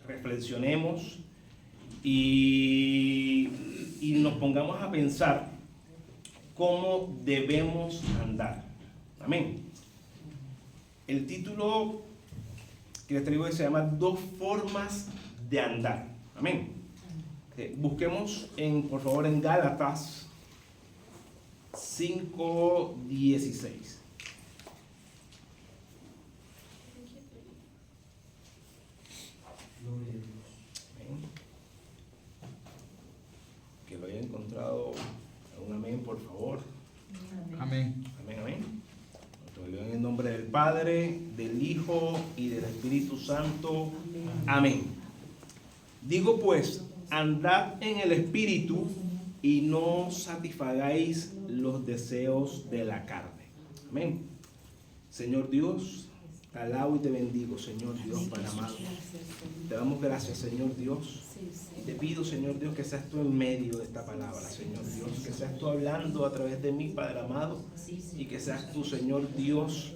reflexionemos y nos pongamos a pensar cómo debemos andar. Amén. El título que les traigo se llama Dos formas de andar. Amén. Busquemos por favor en Gálatas 5:16. Que lo haya encontrado. Un amén, por favor. Amén. Amén, amén. Lo leo en el nombre del Padre, del Hijo y del Espíritu Santo. Amén. Digo pues, andad en el Espíritu y no satisfagáis los deseos de la carne. Amén. Señor Dios, te alabo y te bendigo, Señor Dios, Padre amado. Te damos gracias, Señor Dios. Te pido, Señor Dios, que seas tú en medio de esta palabra, Señor Dios. Que seas tú hablando a través de mí, Padre amado. Y que seas tú, Señor Dios,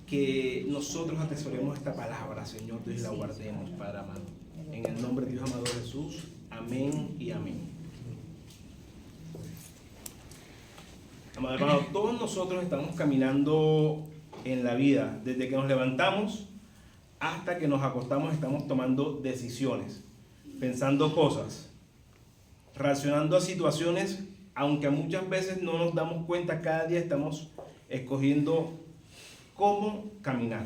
que nosotros atesoremos esta palabra, Señor Dios, y la guardemos, Padre amado. En el nombre de Dios amado Jesús. Amén y amén. Amado hermano, todos nosotros estamos caminando en la vida. Desde que nos levantamos hasta que nos acostamos estamos tomando decisiones, pensando cosas, reaccionando a situaciones, aunque muchas veces no nos damos cuenta. Cada día estamos escogiendo cómo caminar.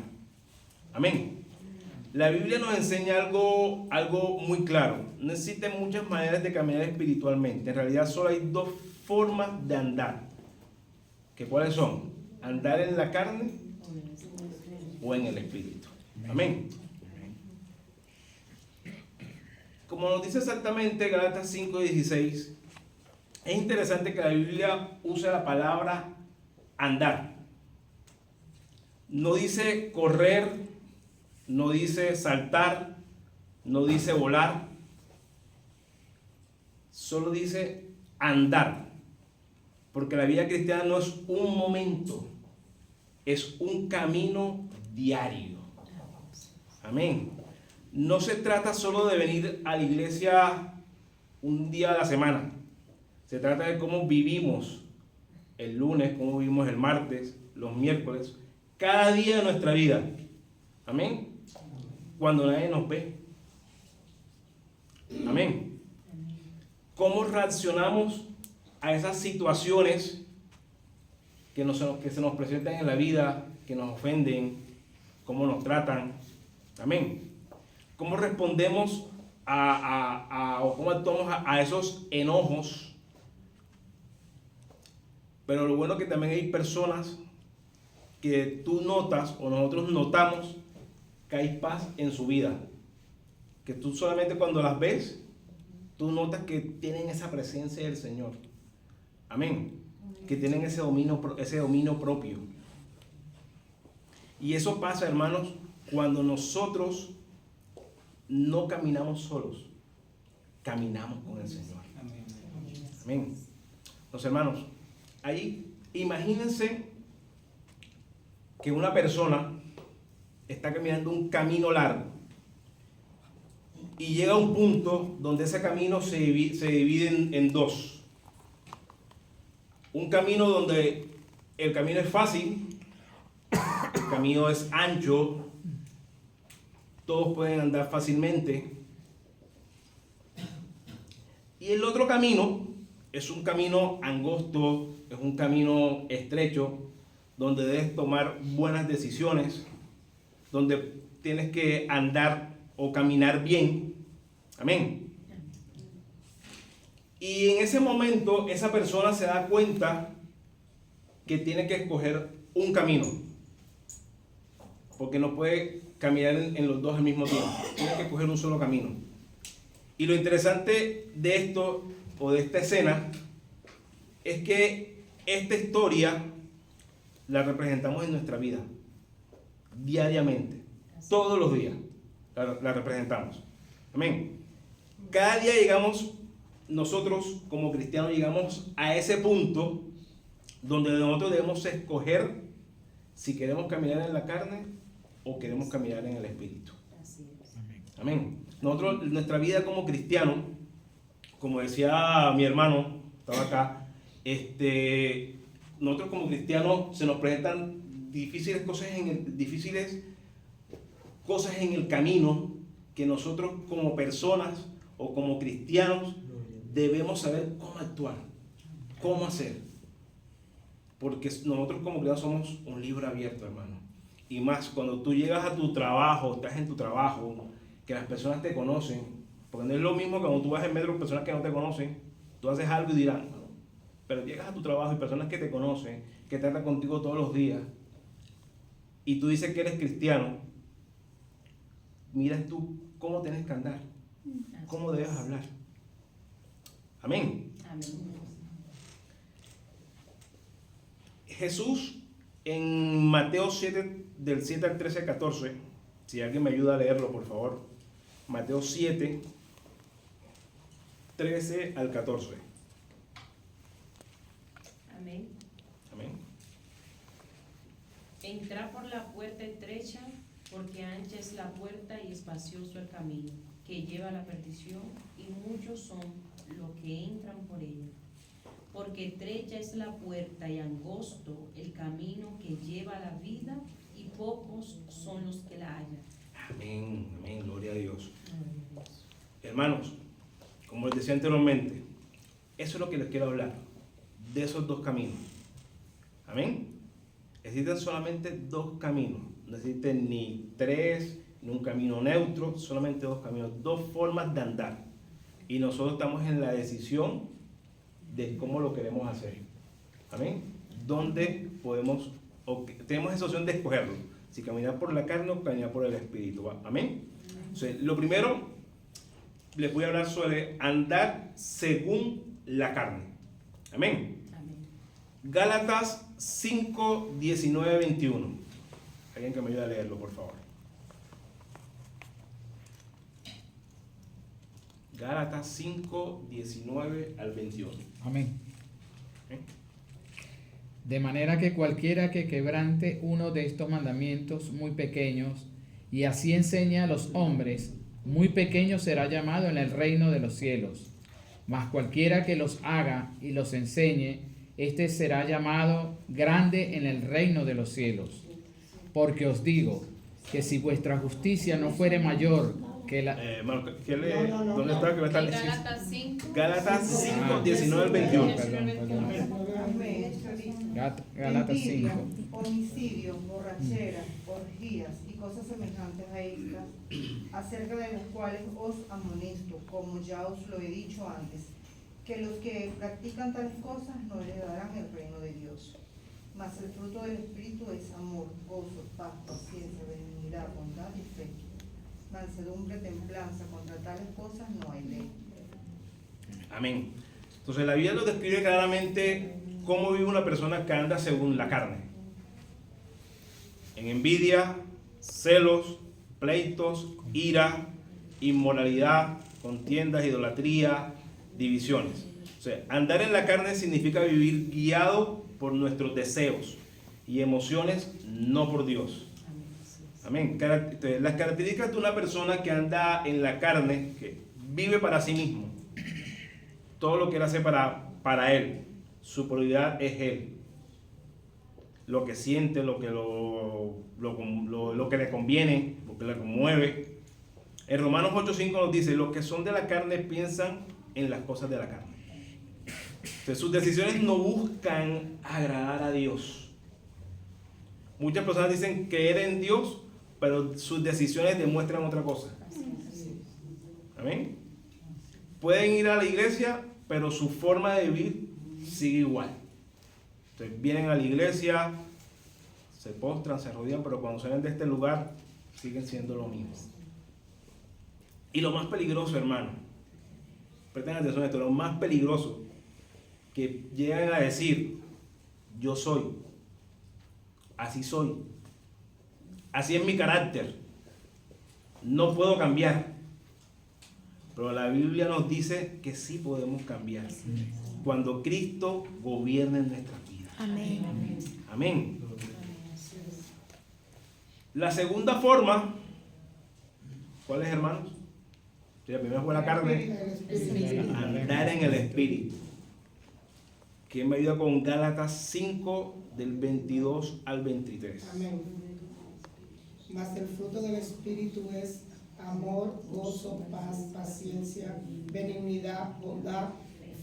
Amén. La Biblia nos enseña algo muy claro. No existen muchas maneras de caminar espiritualmente. En realidad solo hay dos formas de andar. ¿Que cuáles son? Andar en la carne o en el espíritu. Amén. Como nos dice exactamente Gálatas 5:16, es interesante que la Biblia use la palabra andar. No dice correr, no dice saltar, no dice volar, solo dice andar. Porque la vida cristiana no es un momento, es un camino diario. Amén. No se trata solo de venir a la iglesia un día a la semana. Se trata de cómo vivimos el lunes, cómo vivimos el martes, los miércoles, cada día de nuestra vida. Amén. Cuando nadie nos ve. Amén. ¿Cómo reaccionamos a esas situaciones que se nos presentan en la vida, que nos ofenden, cómo nos tratan? Amén. ¿Cómo respondemos o cómo actuamos a esos enojos? Pero lo bueno es que también hay personas que tú notas o nosotros notamos que hay paz en su vida, que tú solamente cuando las ves, tú notas que tienen esa presencia del Señor. Amén. Que tienen ese dominio propio. Y eso pasa, hermanos, cuando nosotros no caminamos solos, caminamos con el Señor. Amén. Los hermanos, ahí imagínense que una persona está caminando un camino largo y llega a un punto donde ese camino se divide en dos. Un camino donde el camino es fácil, el camino es ancho, todos pueden andar fácilmente. Y el otro camino es un camino angosto, es un camino estrecho, donde debes tomar buenas decisiones, donde tienes que andar o caminar bien. Amén. Y en ese momento esa persona se da cuenta que tiene que escoger un camino, porque no puede caminar en los dos al mismo tiempo, tiene que escoger un solo camino. Y lo interesante de esto, o de esta escena, es que esta historia la representamos en nuestra vida, diariamente, todos los días la representamos. Amén. Cada día llegamos, nosotros como cristianos llegamos a ese punto donde nosotros debemos escoger si queremos caminar en la carne o queremos caminar en el espíritu. Amén. nosotros, nuestra vida como cristianos, como decía mi hermano, estaba acá, nosotros como cristianos se nos presentan difíciles cosas en el camino que nosotros como personas o como cristianos debemos saber cómo actuar, cómo hacer. Porque nosotros como cristianos somos un libro abierto, hermano. Y más cuando tú llegas a tu trabajo, estás en tu trabajo, que las personas te conocen, porque no es lo mismo cuando tú vas en metro con personas que no te conocen, tú haces algo y dirán, no. Pero llegas a tu trabajo y personas que te conocen, que tratan contigo todos los días, y tú dices que eres cristiano, miras tú cómo tienes que andar, cómo debes hablar. Amén. Amén. Jesús en Mateo 7, del 7 al 13, 14, si alguien me ayuda a leerlo, por favor. Mateo 7, 13 al 14. Amén. Amén. Entrad por la puerta estrecha, porque ancha es la puerta y espacioso el camino, que lleva a la perdición, y muchos son los que entran por ella. Porque estrecha es la puerta y angosto el camino que lleva a la vida, y pocos son los que la hallan. Amén, amén, gloria a Dios. Hermanos, como les decía anteriormente, eso es lo que les quiero hablar, de esos dos caminos. Amén. Existen solamente dos caminos, no existen ni tres, ni un camino neutro, solamente dos caminos, dos formas de andar. Y nosotros estamos en la decisión de cómo lo queremos hacer. Amén. ¿Dónde podemos, tenemos esa opción de escogerlo? Si caminar por la carne o caminar por el espíritu. Amén. Entonces, lo primero, les voy a hablar sobre andar según la carne. Amén. Amén. Gálatas 5, 19, 21. Alguien que me ayude a leerlo, por favor. Gálatas 5, 19 al 21. Amén. ¿Eh? De manera que cualquiera que quebrante uno de estos mandamientos muy pequeños y así enseña a los hombres, muy pequeño será llamado en el reino de los cielos. Mas cualquiera que los haga y los enseñe, éste será llamado grande en el reino de los cielos. Porque os digo que si vuestra justicia no fuere mayor que la... Marco, ¿dónde está? Que va a estar? Gálatas 5. Gálatas 5, 19 al 21. Gálatas 5. Homicidio, borrachera, orgías y cosas semejantes a estas, acerca de las cuales os amonesto, como ya os lo he dicho antes, que los que practican tales cosas no heredarán el reino de Dios. Mas el fruto del Espíritu es amor, gozo, paz, paciencia, benignidad, bondad y fe. Mansedumbre, templanza, contra tales cosas no hay ley. Amén. Entonces la Biblia nos describe claramente cómo vive una persona que anda según la carne. En envidia, celos, pleitos, ira, inmoralidad, contiendas, idolatría, divisiones. O sea, andar en la carne significa vivir guiado por nuestros deseos y emociones, no por Dios. Amén. Las características de una persona que anda en la carne, que vive para sí mismo, todo lo que él hace para él, su prioridad es él, lo que siente, lo que le conviene, lo que le conmueve. En Romanos 8:5 nos dice: los que son de la carne piensan en las cosas de la carne. Entonces, sus decisiones no buscan agradar a Dios. Muchas personas dicen creer en Dios, pero sus decisiones demuestran otra cosa. Amén. Pueden ir a la iglesia, pero su forma de vivir sigue igual. Entonces vienen a la iglesia, se postran, se arrodillan, pero cuando salen de este lugar siguen siendo lo mismo. Y lo más peligroso, hermano, presten atención a esto, lo más peligroso, que llegan a decir: yo soy, así soy, así es mi carácter, no puedo cambiar. Pero la Biblia nos dice que sí podemos cambiar cuando Cristo gobierna en nuestras vidas. Amén. Amén. La segunda forma, ¿cuál es, hermanos? La primera fue la carne, andar en el espíritu. ¿Quién me ayuda con Gálatas 5 del 22 al 23? Amén. Mas el fruto del Espíritu es amor, gozo, paz, paciencia, benignidad, bondad,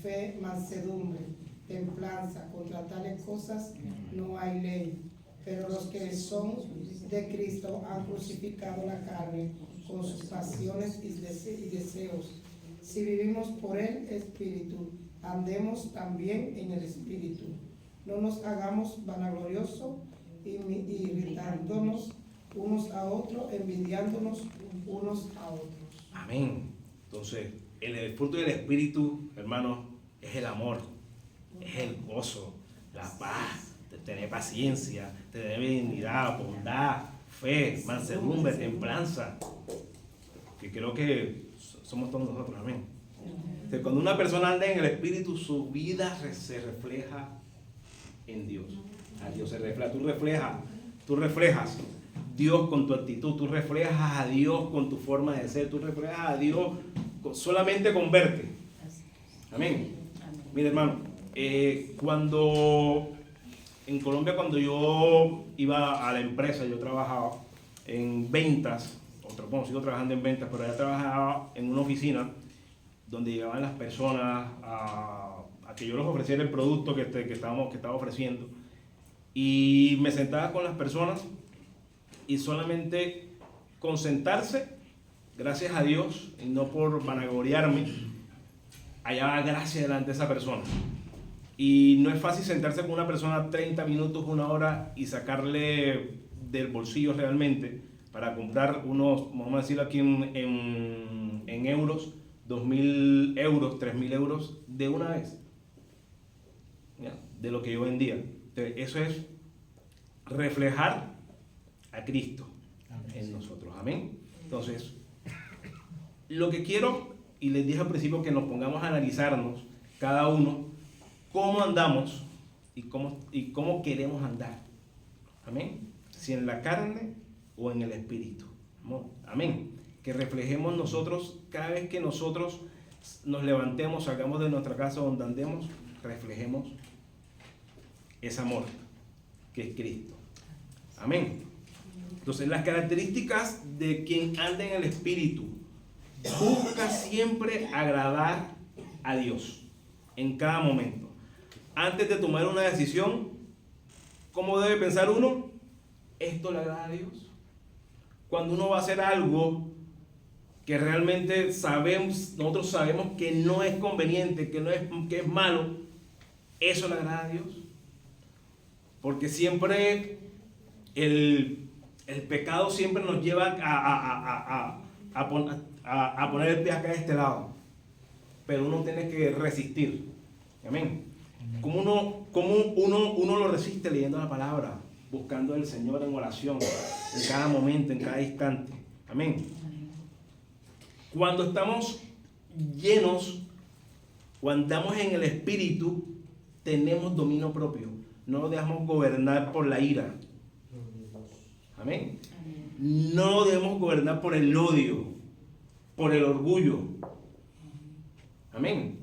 fe, mansedumbre, templanza. Contra tales cosas no hay ley. Pero los que son de Cristo han crucificado la carne con sus pasiones y deseos. Si vivimos por el Espíritu, andemos también en el Espíritu. No nos hagamos vanagloriosos, irritándonos unos a otros, envidiándonos unos a otros. Amén. Entonces, el fruto del Espíritu, hermanos, es el amor, es el gozo, la paz, tener paciencia, tener benignidad, bondad, fe, mansedumbre, templanza. Que creo que somos todos nosotros, amén. Entonces, cuando una persona anda en el Espíritu, su vida se refleja en Dios. A Dios se refleja. Tú reflejas Dios con tu actitud, tú reflejas a Dios con tu forma de ser, tú reflejas a Dios solamente con verte. Amén. Mira, hermano, cuando en Colombia, cuando yo iba a la empresa, yo trabajaba en ventas, sigo trabajando en ventas, pero ya trabajaba en una oficina donde llegaban las personas a que yo les ofreciera el producto que estaba ofreciendo, y me sentaba con las personas y solamente con sentarse, gracias a Dios, y no por vanagloriarme, hallaba gracia delante de esa persona. Y no es fácil sentarse con una persona 30 minutos, una hora y sacarle del bolsillo realmente para comprar unos, vamos a decirlo aquí en euros, 2.000 euros, 3.000 euros de una vez, ¿ya? De lo que yo vendía. Entonces, eso es reflejar a Cristo en nosotros. Amén. Entonces, lo que quiero, y les dije al principio, que nos pongamos a analizarnos cada uno cómo andamos y cómo queremos andar. Amén. Si en la carne o en el espíritu. Amén. Que reflejemos nosotros, cada vez que nosotros nos levantemos, salgamos de nuestra casa donde andemos, reflejemos ese amor que es Cristo. Amén. Entonces, las características de quien anda en el espíritu: busca siempre agradar a Dios en cada momento. Antes de tomar una decisión, ¿cómo debe pensar uno? ¿Esto le agrada a Dios? Cuando uno va a hacer algo que realmente nosotros sabemos que no es conveniente, que es malo, ¿eso le agrada a Dios? Porque siempre el pecado siempre nos lleva a poner el pie acá de este lado, pero uno tiene que resistir. Amén. ¿Cómo uno lo resiste? Leyendo la palabra, buscando al Señor en oración, en cada momento, en cada instante. Amén. Cuando estamos llenos o andamos en el Espíritu, tenemos dominio propio. No nos dejamos gobernar por la ira. Amén. No nos debemos gobernar por el odio, por el orgullo. Amén.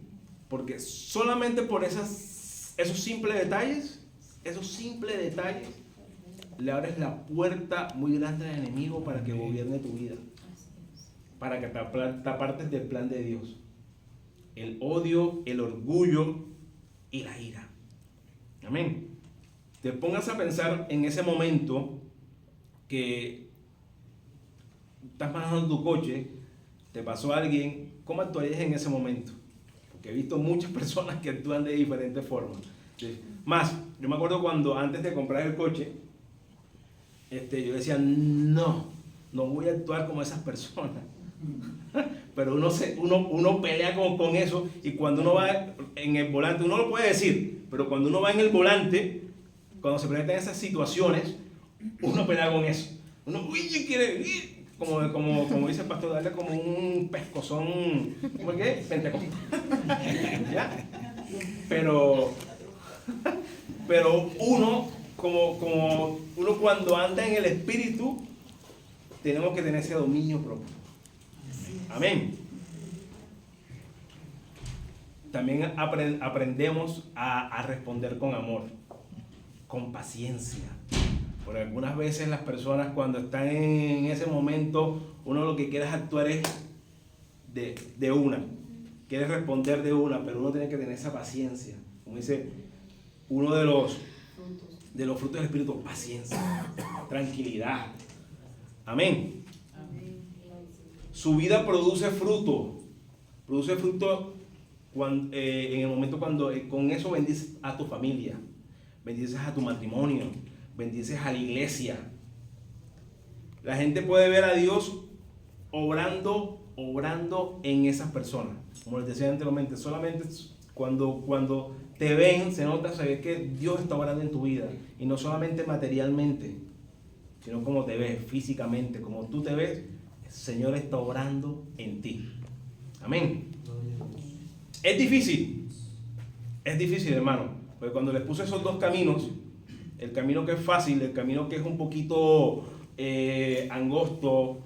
Porque solamente por esos simples detalles, le abres la puerta muy grande al enemigo para que gobierne tu vida, para que te apartes del plan de Dios. El odio, el orgullo y la ira. Amén. Te pongas a pensar en ese momento que estás manejando tu coche, te pasó alguien, ¿cómo actuarías en ese momento? Porque he visto muchas personas que actúan de diferentes formas. Más, yo me acuerdo cuando antes de comprar el coche, yo decía, no voy a actuar como esas personas. Pero uno pelea con eso, y cuando uno va en el volante, uno lo puede decir, pero cuando uno va en el volante, cuando se presentan esas situaciones, uno pelea con eso. Uno quiere ir, como dice el pastor, darle como un pescozón, ¿cómo es que? Pentecostal. ¿Ya? Pero uno, como uno cuando anda en el Espíritu, tenemos que tener ese dominio propio. Amén. también aprendemos a responder con amor, con paciencia. Por algunas veces las personas cuando están en ese momento, uno lo que quiere es actuar es de una, quiere responder de una, pero uno tiene que tener esa paciencia. Como dice uno de los frutos del Espíritu, paciencia, tranquilidad. Amén. Su vida produce fruto cuando, en el momento cuando con eso bendices a tu familia, bendices a tu matrimonio, bendices a la iglesia. La gente puede ver a Dios obrando en esas personas. Como les decía anteriormente, solamente cuando te ven, se nota, se ve que Dios está obrando en tu vida. Y no solamente materialmente, sino como te ves físicamente, como tú te ves, el Señor está obrando en ti. Amén. Es difícil, hermano, porque cuando les puse esos dos caminos, el camino que es fácil, el camino que es un poquito angosto,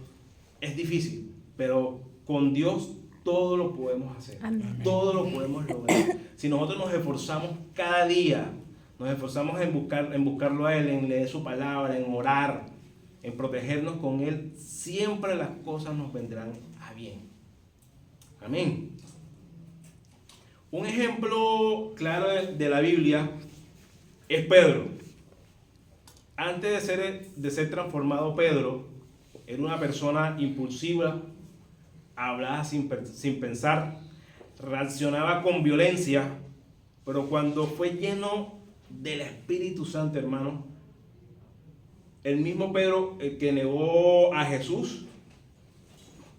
es difícil, pero con Dios todo lo podemos hacer. Amén. Todo lo podemos lograr. Si nosotros nos esforzamos cada día, nos esforzamos en buscarlo a Él, en leer su palabra, en orar, en protegernos con Él, siempre las cosas nos vendrán a bien. Amén. Un ejemplo claro de la Biblia es Pedro. Antes de ser transformado, Pedro era una persona impulsiva, hablaba sin pensar, reaccionaba con violencia, pero cuando fue lleno del Espíritu Santo, hermano, el mismo Pedro, el que negó a Jesús,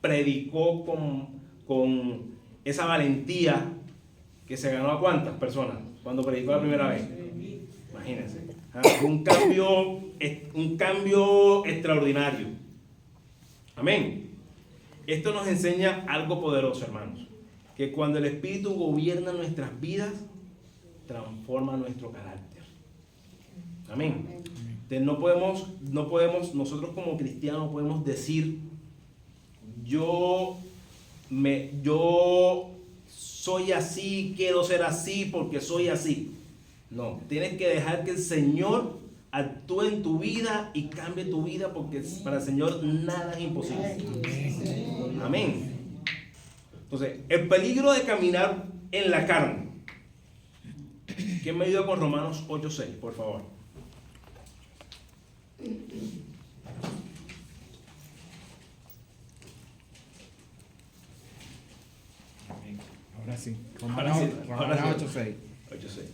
predicó con esa valentía que se ganó a ¿cuántas personas cuando predicó la primera vez? Imagínense. Un cambio extraordinario. Amén. Esto nos enseña algo poderoso, hermanos. Que cuando el Espíritu gobierna nuestras vidas, transforma nuestro carácter. Amén. Entonces no podemos, nosotros como cristianos podemos decir, yo soy así, quiero ser así porque soy así. No, tienes que dejar que el Señor actúe en tu vida y cambie tu vida, porque para el Señor nada es imposible. Amén. Entonces, el peligro de caminar en la carne. ¿Quién me ayuda con Romanos 8:6, por favor? Ahora sí. Ahora sí. Romanos 8:6. 8:6.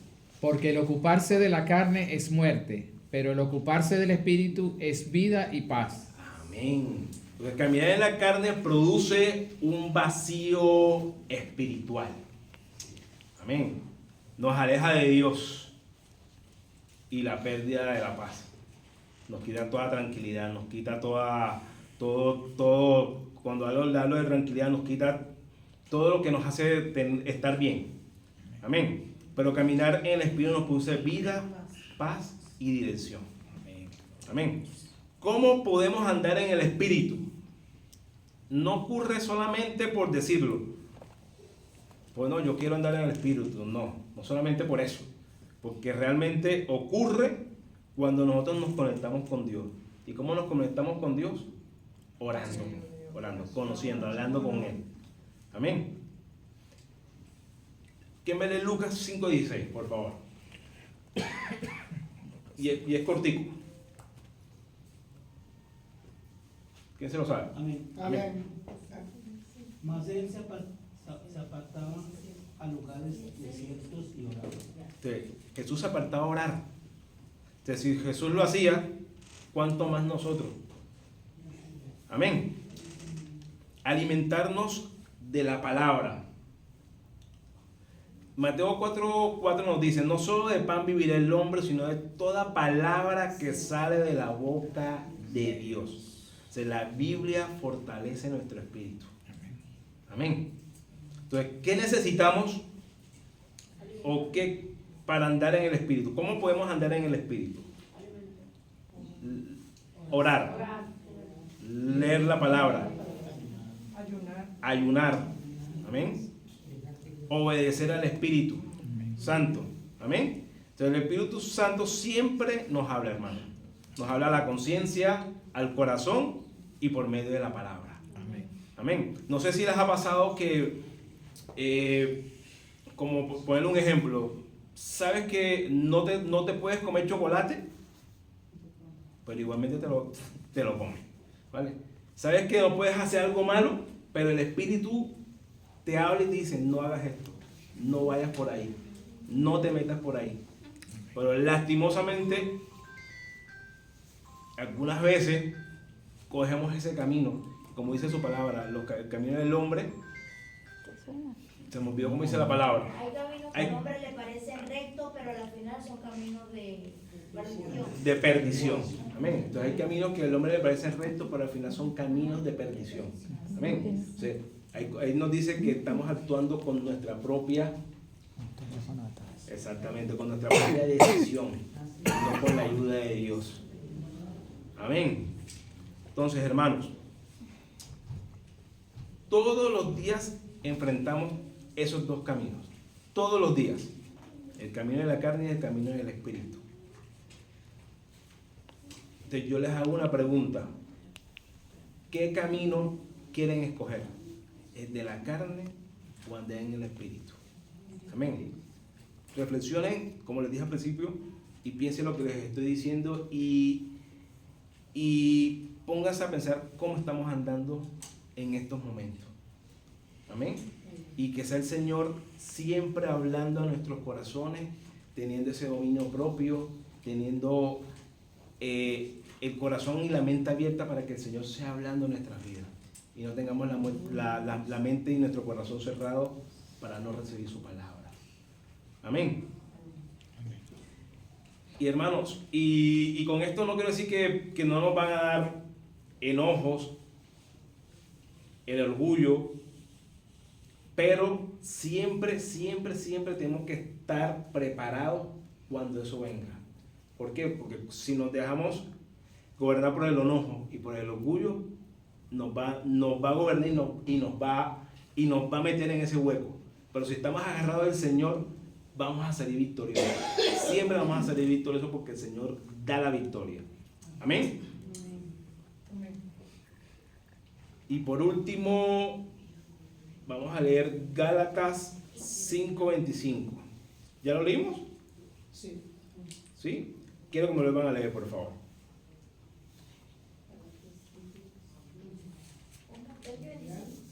Porque el ocuparse de la carne es muerte, pero el ocuparse del Espíritu es vida y paz. Amén. Porque caminar en la carne produce un vacío espiritual. Amén. Nos aleja de Dios y la pérdida de la paz. Nos quita toda tranquilidad, nos quita todo. Cuando hablo de tranquilidad, nos quita todo lo que nos hace estar bien. Amén. Pero caminar en el Espíritu nos produce vida, paz y dirección. Amén. ¿Cómo podemos andar en el Espíritu? No ocurre solamente por decirlo. Pues no, yo quiero andar en el Espíritu. No solamente por eso. Porque realmente ocurre cuando nosotros nos conectamos con Dios. ¿Y cómo nos conectamos con Dios? Orando, conociendo, hablando con Él. Amén. ¿Quién me lee Lucas 5:16, por favor? Y es cortico. ¿Quién se lo sabe? Amén. Amén. Mas él se apartaba a lugares desiertos y oraba. Jesús se apartaba a orar. Entonces, si Jesús lo hacía, ¿cuánto más nosotros? Amén. Alimentarnos de la palabra. Mateo 4:4 nos dice, no solo de pan vivirá el hombre, sino de toda palabra que sale de la boca de Dios. O sea, la Biblia fortalece nuestro espíritu. Amén. Entonces, ¿qué necesitamos o qué para andar en el espíritu? ¿Cómo podemos andar en el espíritu? Orar. Leer la palabra. Ayunar. Amén. obedecer al Espíritu Santo. Amén. Entonces el Espíritu Santo siempre nos habla, hermano. Nos habla a la conciencia, al corazón y por medio de la palabra. Amén. Amén. No sé si les ha pasado que, como por poner un ejemplo, ¿sabes que no te puedes comer chocolate? Pero igualmente te lo comes, ¿vale? ¿Sabes que no puedes hacer algo malo? Pero el Espíritu te habla y te dice, no hagas esto, no vayas por ahí, no te metas por ahí. Pero lastimosamente, algunas veces cogemos ese camino, como dice su palabra, el camino del hombre. Se me olvidó cómo dice la palabra. Hay caminos que al hombre le parecen rectos, pero al final son caminos de perdición. De perdición. Amén. Entonces hay caminos que al hombre le parecen rectos, pero al final son caminos de perdición. Amén. Entonces, ahí nos dice que estamos actuando con nuestra propia, exactamente, con nuestra propia decisión, no con la ayuda de Dios. Amén. Entonces, hermanos, todos los días enfrentamos esos dos caminos. Todos los días. El camino de la carne y el camino del Espíritu. Entonces yo les hago una pregunta. ¿Qué camino quieren escoger? ¿El de la carne o andar en el Espíritu? Amén. Reflexionen, como les dije al principio, y piensen lo que les estoy diciendo y pónganse a pensar cómo estamos andando en estos momentos. Amén. Y que sea el Señor siempre hablando a nuestros corazones, teniendo ese dominio propio, teniendo el corazón y la mente abierta para que el Señor sea hablando en nuestras vidas. Y no tengamos la mente y nuestro corazón cerrado para no recibir su palabra. Amén. Y hermanos, y con esto no quiero decir que no nos van a dar enojos, el orgullo, pero siempre tenemos que estar preparados cuando eso venga. ¿Por qué? Porque si nos dejamos gobernar por el enojo y por el orgullo, nos va a gobernar y nos va a meter en ese hueco. Pero si estamos agarrados del Señor, vamos a salir victoriosos. Siempre vamos a salir victoriosos porque el Señor da la victoria. Amén. Y por último, vamos a leer Gálatas 5:25. ¿Ya lo leímos? Sí. ¿Sí? Quiero que me lo van a leer, por favor.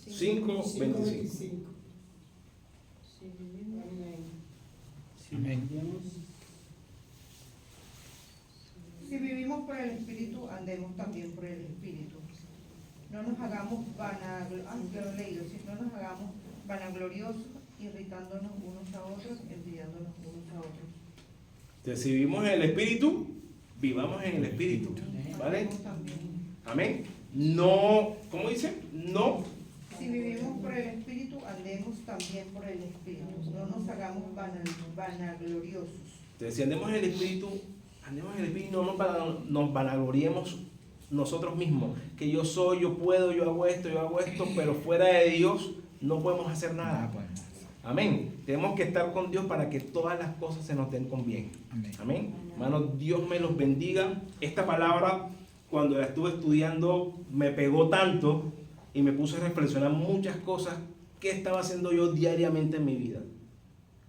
Cinco 5:25. 25. Amén. Amén. Si vivimos por el Espíritu, andemos también por el Espíritu. No nos hagamos vanagloriosos, irritándonos unos a otros, envidiándonos unos a otros. Entonces, si vivimos en el Espíritu, vivamos en el Espíritu. ¿Vale? Andemos también. Amén. No, ¿cómo dice? No. Si vivimos por el Espíritu, andemos también por el Espíritu. No nos hagamos vanagloriosos. Entonces, si andemos en el Espíritu, no nos vanagloriemos nosotros mismos. Que yo soy, yo puedo, yo hago esto, pero fuera de Dios no podemos hacer nada. Amén. Tenemos que estar con Dios para que todas las cosas se nos den con bien. Amén. Hermanos, Dios me los bendiga. Esta palabra, cuando la estuve estudiando, me pegó tanto y me puse a reflexionar muchas cosas que estaba haciendo yo diariamente en mi vida.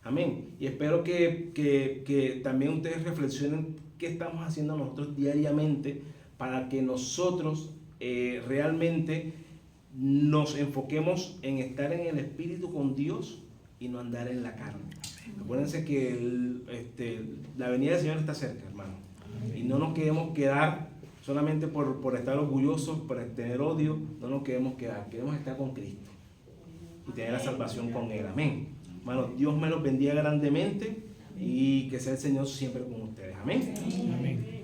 Amén. Y espero que también ustedes reflexionen qué estamos haciendo nosotros diariamente para que nosotros realmente nos enfoquemos en estar en el Espíritu con Dios y no andar en la carne. Acuérdense que la venida del Señor está cerca, hermano. Y no nos queremos quedar solamente por estar orgullosos, por tener odio. No nos queremos quedar. Queremos estar con Cristo y tener la salvación con Él. Amén. Hermano, Dios me los bendiga grandemente y que sea el Señor siempre con ustedes. Amén. Amén.